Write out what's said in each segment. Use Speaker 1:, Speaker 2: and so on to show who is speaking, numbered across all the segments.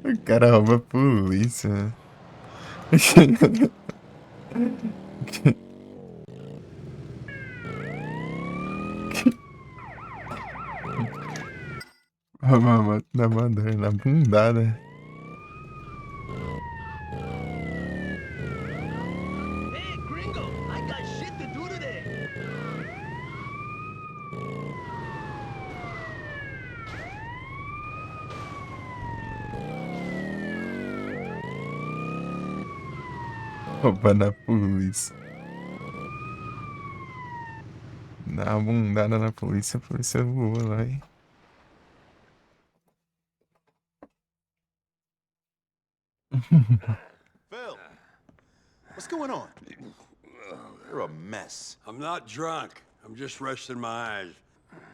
Speaker 1: O cara rouba a polícia. Rouba a moto da bandeira na bundada.
Speaker 2: Hey, gringo, I got shit to do today.
Speaker 1: Rouba da polícia. Dá uma bundada na polícia, a polícia voa lá e...
Speaker 3: Phil, what's going on? You're a mess.
Speaker 4: I'm not drunk. I'm just resting my eyes.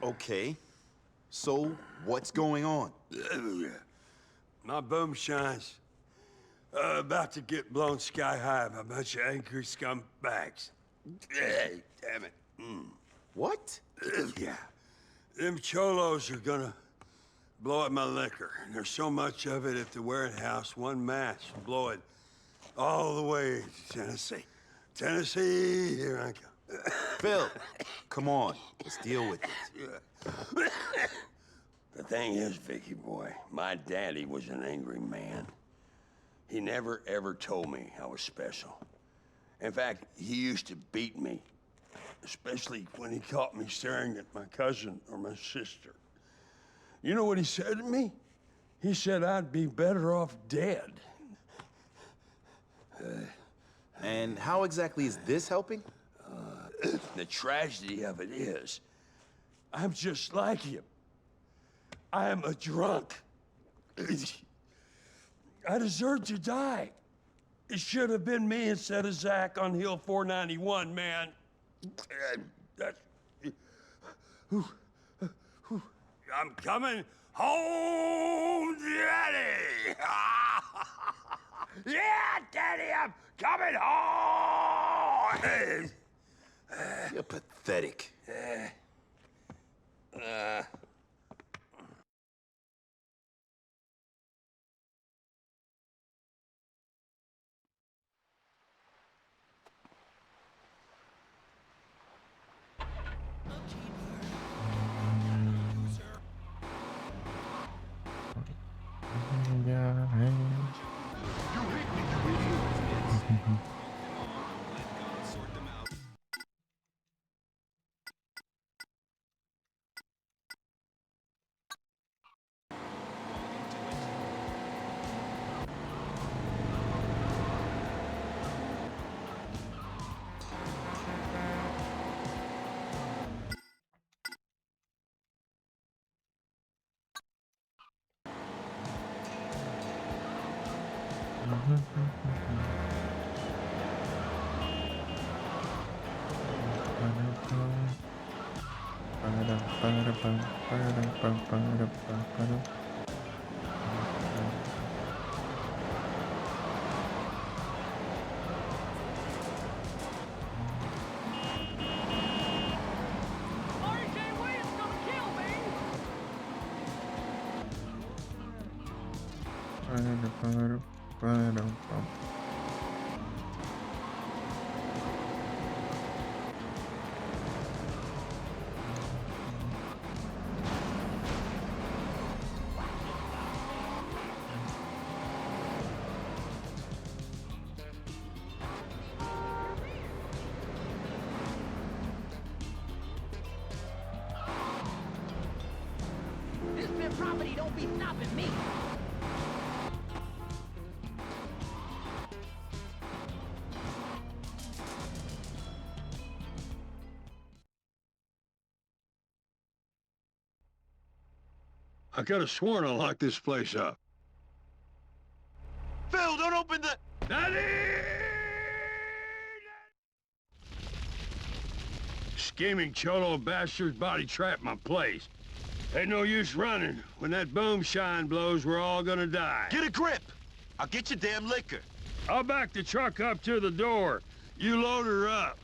Speaker 3: Okay. So, what's going on?
Speaker 4: My boom shines. About to get blown sky high by a bunch of angry scumbags. Damn it.
Speaker 3: What?
Speaker 4: Yeah. Them cholos are gonna blow up my liquor. And there's so much of it at the warehouse, one match will blow it all the way to Tennessee. Tennessee, here I come.
Speaker 3: Phil, come on. Let's deal with it.
Speaker 4: The thing is, Vicky boy, my daddy was an angry man. He never ever told me I was special. In fact, he used to beat me, especially when he caught me staring at my cousin or my sister. You know what he said to me? He said I'd be better off dead.
Speaker 3: And how exactly is this helping?
Speaker 4: The tragedy of it is, I'm just like him. I am a drunk. I deserve to die. It should have been me instead of Zach on Hill 491, man. I'm coming home, Daddy! Yeah, Daddy, I'm coming home!
Speaker 3: You're pathetic.
Speaker 1: Yeah, hey.
Speaker 2: This bit property don't be stopping me.
Speaker 4: I could have sworn I locked this place up.
Speaker 3: Phil, don't open the...
Speaker 4: Daddy! Scheming cholo bastards body trapped my place. Ain't no use running. When that boom shine blows, we're all gonna die.
Speaker 3: Get a grip! I'll get your damn liquor.
Speaker 4: I'll back the truck up to the door. You load her up.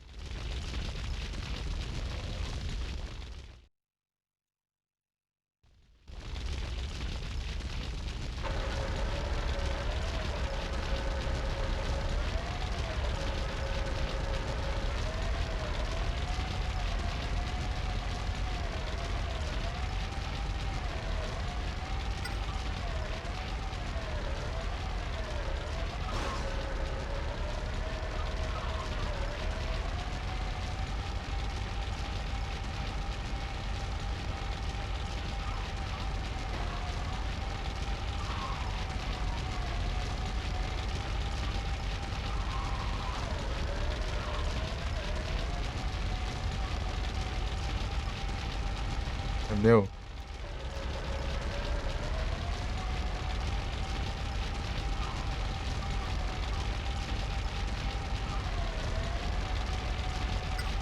Speaker 1: Entendeu?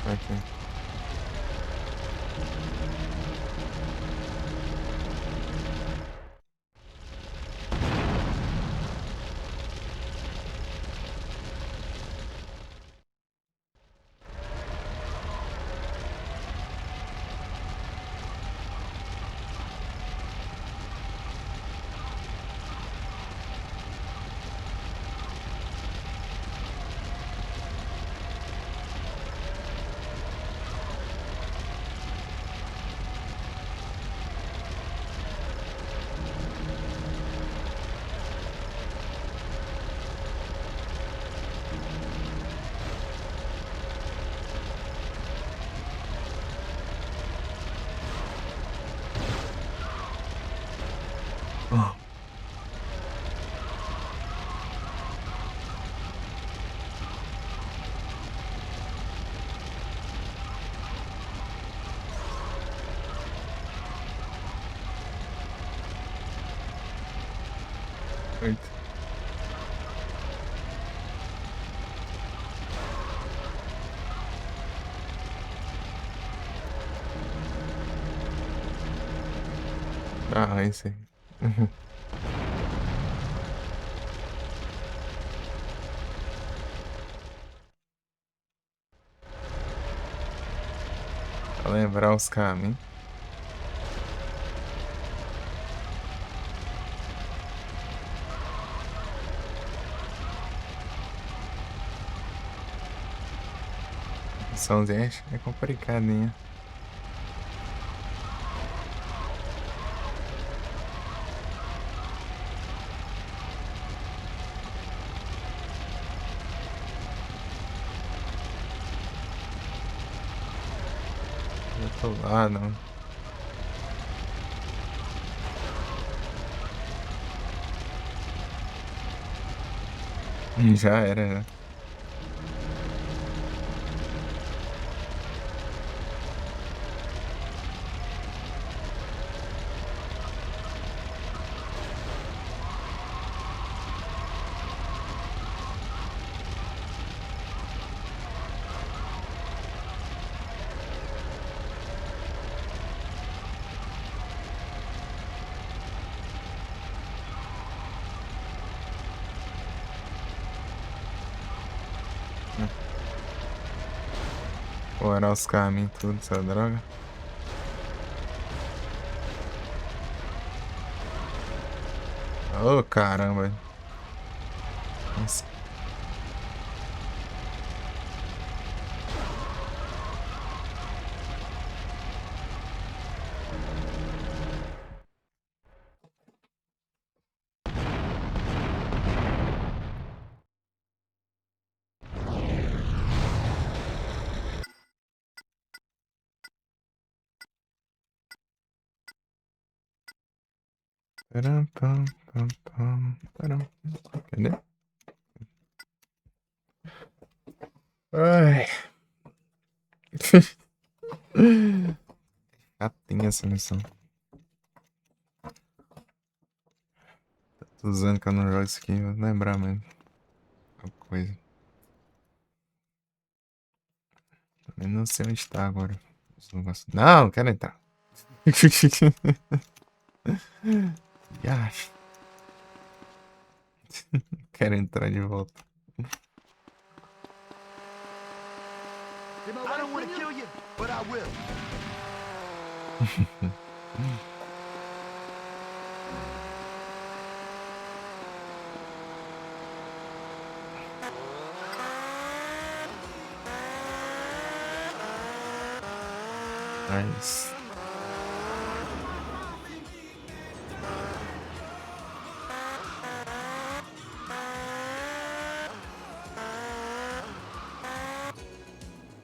Speaker 1: Aqui. Oh, eita. Ah, esse aí. Uhum. Pra lembrar os caminhos. Missãozinha é complicadinha. Eu tô lá, não. Já era, já. Ou era os caminhos, tudo, essa droga. Ô, caramba. Nossa. Param, pam, pam, pam, param. Cadê? Ai. Chatinha essa missão. Tô usando que eu não jogo isso aqui, vou lembrar mesmo. Alguma coisa. Também não sei onde tá agora. Esse negócio. Não, quero entrar. Yash. Quero entrar de volta.
Speaker 2: I don't want to kill you, but I will.
Speaker 1: Nice.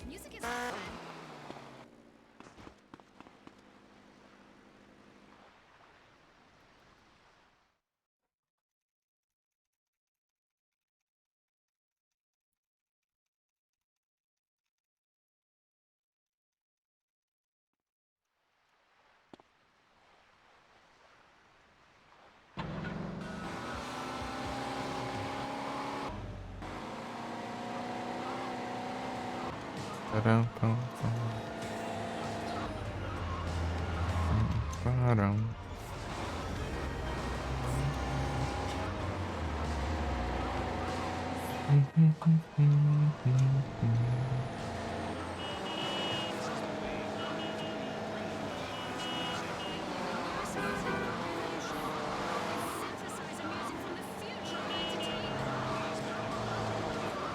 Speaker 5: Music is fun.
Speaker 1: Param, pam, pam. Param.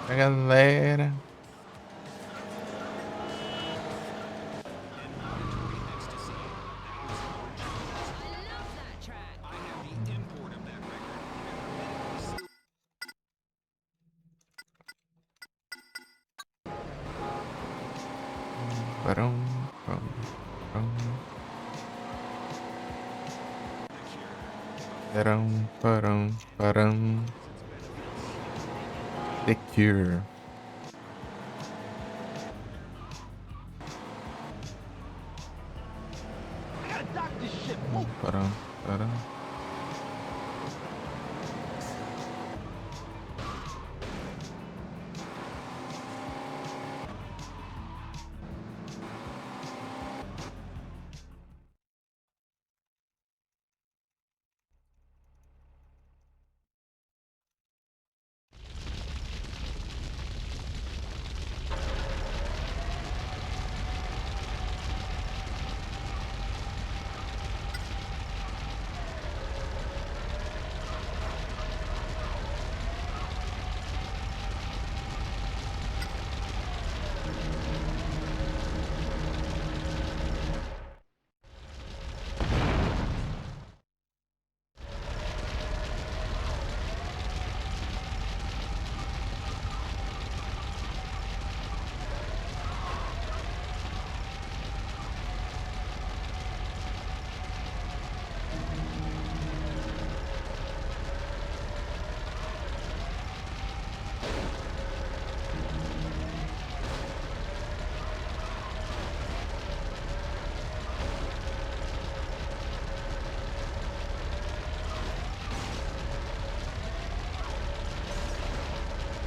Speaker 1: A galera. Param, pam, pam. Param, param, param. The Cure.
Speaker 2: I gotta dock this ship. Move.
Speaker 1: Param, param.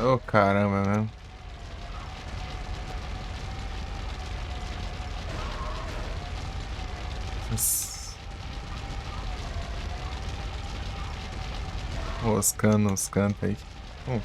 Speaker 1: Oh, caramba, meu. Nossa. Os canos aí. Oh,